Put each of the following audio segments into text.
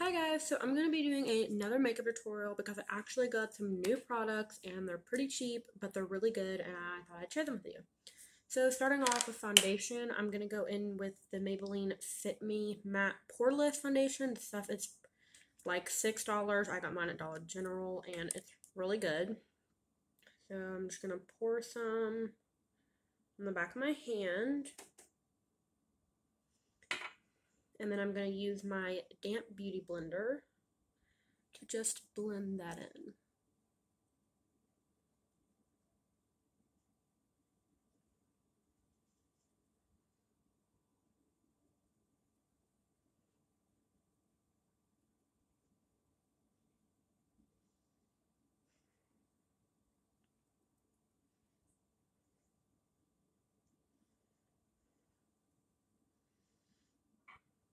Hi guys, so I'm going to be doing another makeup tutorial because I actually got some new products and they're pretty cheap, but they're really good and I thought I'd share them with you. So starting off with foundation, I'm going to go in with the Maybelline Fit Me Matte Poreless Foundation. This stuff is like $6. I got mine at Dollar General and it's really good. So I'm just going to pour some on the back of my hand. And then I'm going to use my damp beauty blender to just blend that in.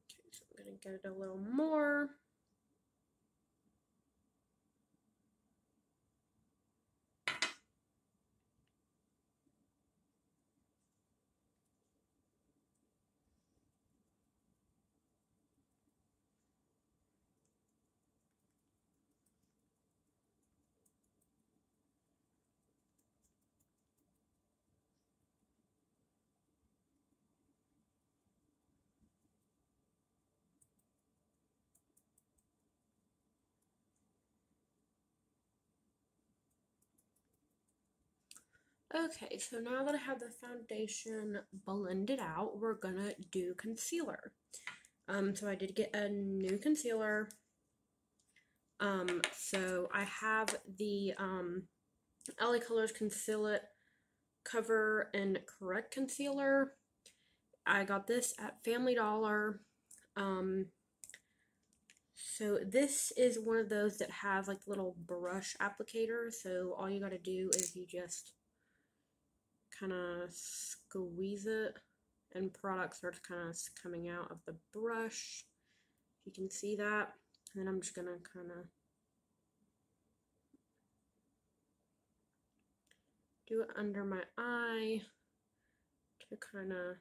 Okay, so I'm going to get it a little more. Okay, so now that I have the foundation blended out, we're gonna do concealer. So I did get a new concealer. So I have the LA Colors Conceal It Cover and Correct Concealer. I got this at Family Dollar. So this is one of those that have like little brush applicator. So all you gotta do is you just kind of squeeze it and product starts kind of coming out of the brush. You can see that. And then I'm just gonna kind of do it under my eye to kind of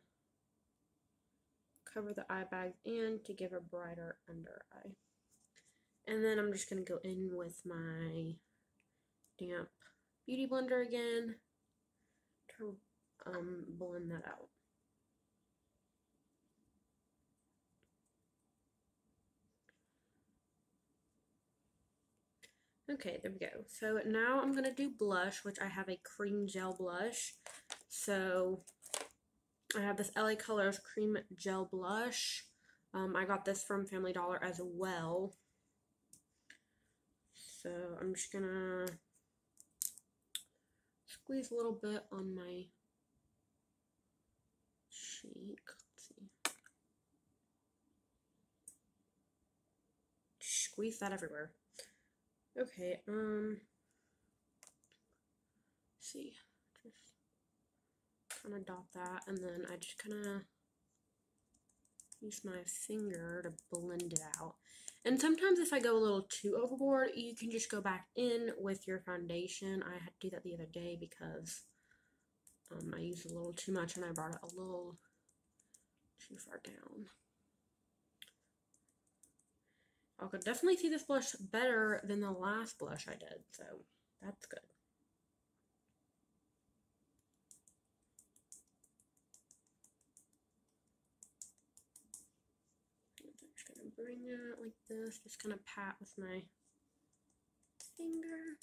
cover the eye bags and to give a brighter under eye. And then I'm just gonna go in with my damp beauty blender again to blend that out. Okay, there we go. So now I'm going to do blush, which I have a cream gel blush. So I have this LA Colors cream gel blush. I got this from Family Dollar as well. So I'm just going to squeeze a little bit on my cheek. Let's see. Squeeze that everywhere. Okay, see, just kind of dot that, and then I just kind of use my finger to blend it out. And sometimes if I go a little too overboard, you can just go back in with your foundation. I had to do that the other day because I used a little too much and I brought it a little too far down. I could definitely see this blush better than the last blush I did, so that's good. I'm just gonna bring it like this, just kind of pat with my finger.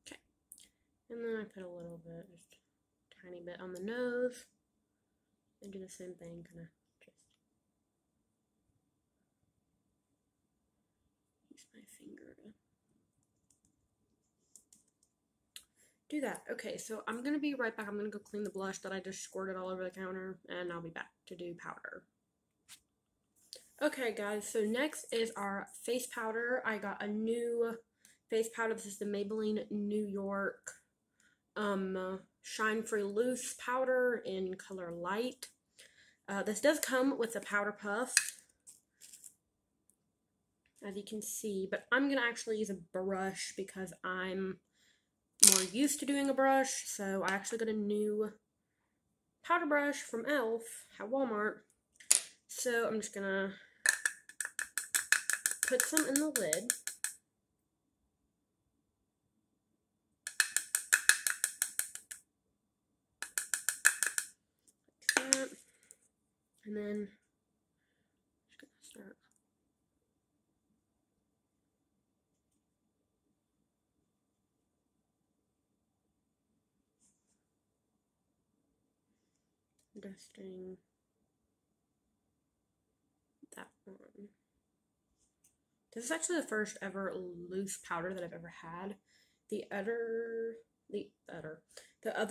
Okay, and then I put a little bit, just a tiny bit on the nose, and do the same thing, kind of just use my finger to do that. Okay, so I'm gonna be right back. I'm gonna go clean the blush that I just squirted all over the counter, and I'll be back to do powder. Okay, guys, so next is our face powder. I got a new face powder. This is the Maybelline New York Shine Free Loose powder in color light. This does come with a powder puff, as you can see, but I'm gonna actually use a brush because I'm more used to doing a brush. So I actually got a new powder brush from e.l.f. at Walmart. So I'm just gonna put some in the lid. Like that. And then I'm just gonna start dusting that one. This is actually the first ever loose powder that I've ever had. The other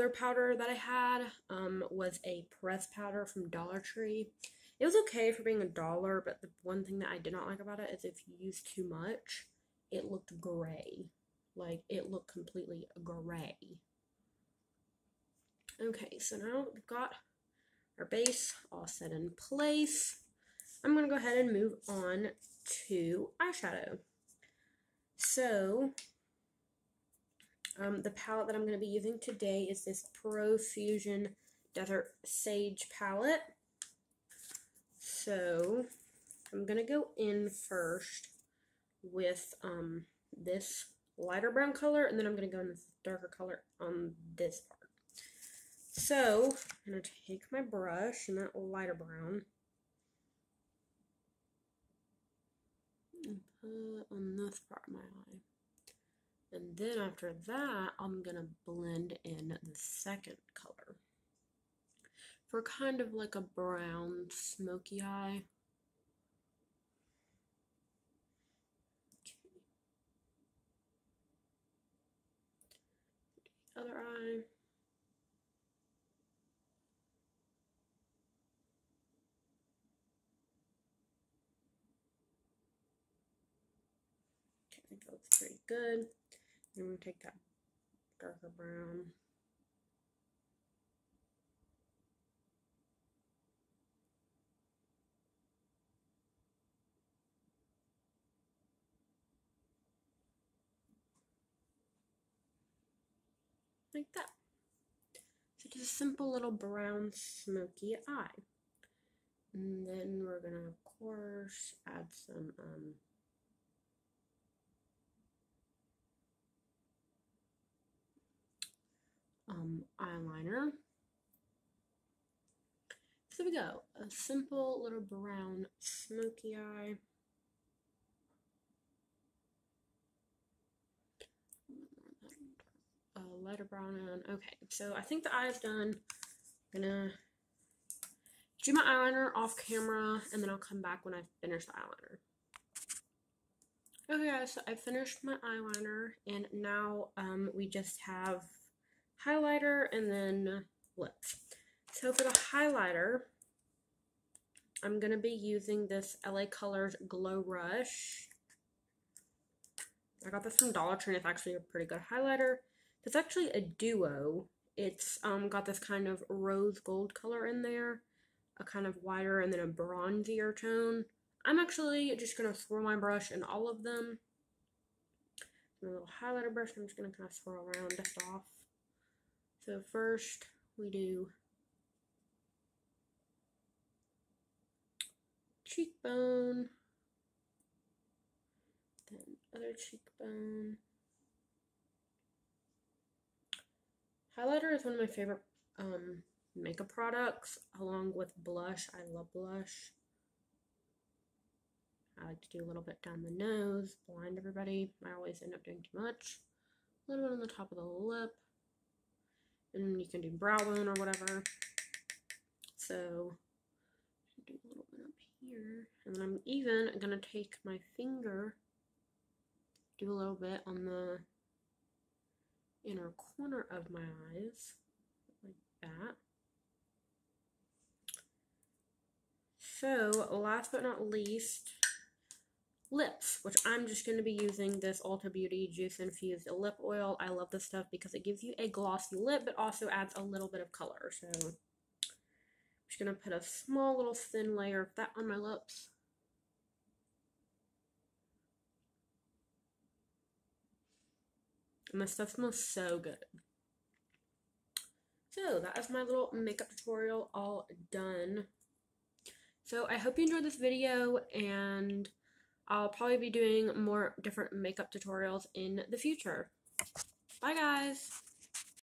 powder that I had was a press powder from Dollar Tree. It was okay for being $1, but the one thing that I did not like about it is if you use too much, it looked gray. Like, it looked completely gray. Okay, so now we've got our base all set in place. I'm going to go ahead and move on to eyeshadow. So, the palette that I'm going to be using today is this Profusion Desert Sage palette. So, I'm going to go in first with this lighter brown color, and then I'm going to go in this darker color on this part. So, I'm going to take my brush and that lighter brown and put on this part of my eye. And then after that, I'm going to blend in the second color for kind of like a brown smoky eye. Okay. Other eye. Okay, I think that looks pretty good. I'm going to take that darker brown. Like that. So just a simple little brown smoky eye. And then we're going to, of course, add some eyeliner. So we go, a simple little brown smoky eye. Lighter brown on. Okay, so I think the eye is done. I'm gonna do my eyeliner off camera, and then I'll come back when I finish the eyeliner. Okay guys, so I finished my eyeliner, and now we just have highlighter and then lips. So for the highlighter, I'm gonna be using this LA Colors Glow Rush. I got this from Dollar Tree, and it's actually a pretty good highlighter. It's actually a duo. It's got this kind of rose gold color in there, a kind of whiter, and then a bronzier tone. I'm actually just going to swirl my brush in all of them. My little highlighter brush, I'm just going to kind of swirl around, dust off. So first, we do cheekbone, then other cheekbone. Highlighter is one of my favorite makeup products, along with blush. I love blush. I like to do a little bit down the nose, blind everybody. I always end up doing too much. A little bit on the top of the lip. And you can do brow bone or whatever. So, do a little bit up here. And then I'm even going to take my finger, do a little bit on the inner corner of my eyes, like that. So, last but not least, lips, which I'm just going to be using this Ulta Beauty Juice Infused Lip Oil. I love this stuff because it gives you a glossy lip, but also adds a little bit of color. So, I'm just going to put a small little thin layer of that on my lips. And this stuff smells so good. So that is my little makeup tutorial all done. So I hope you enjoyed this video, and I'll probably be doing more different makeup tutorials in the future. Bye guys!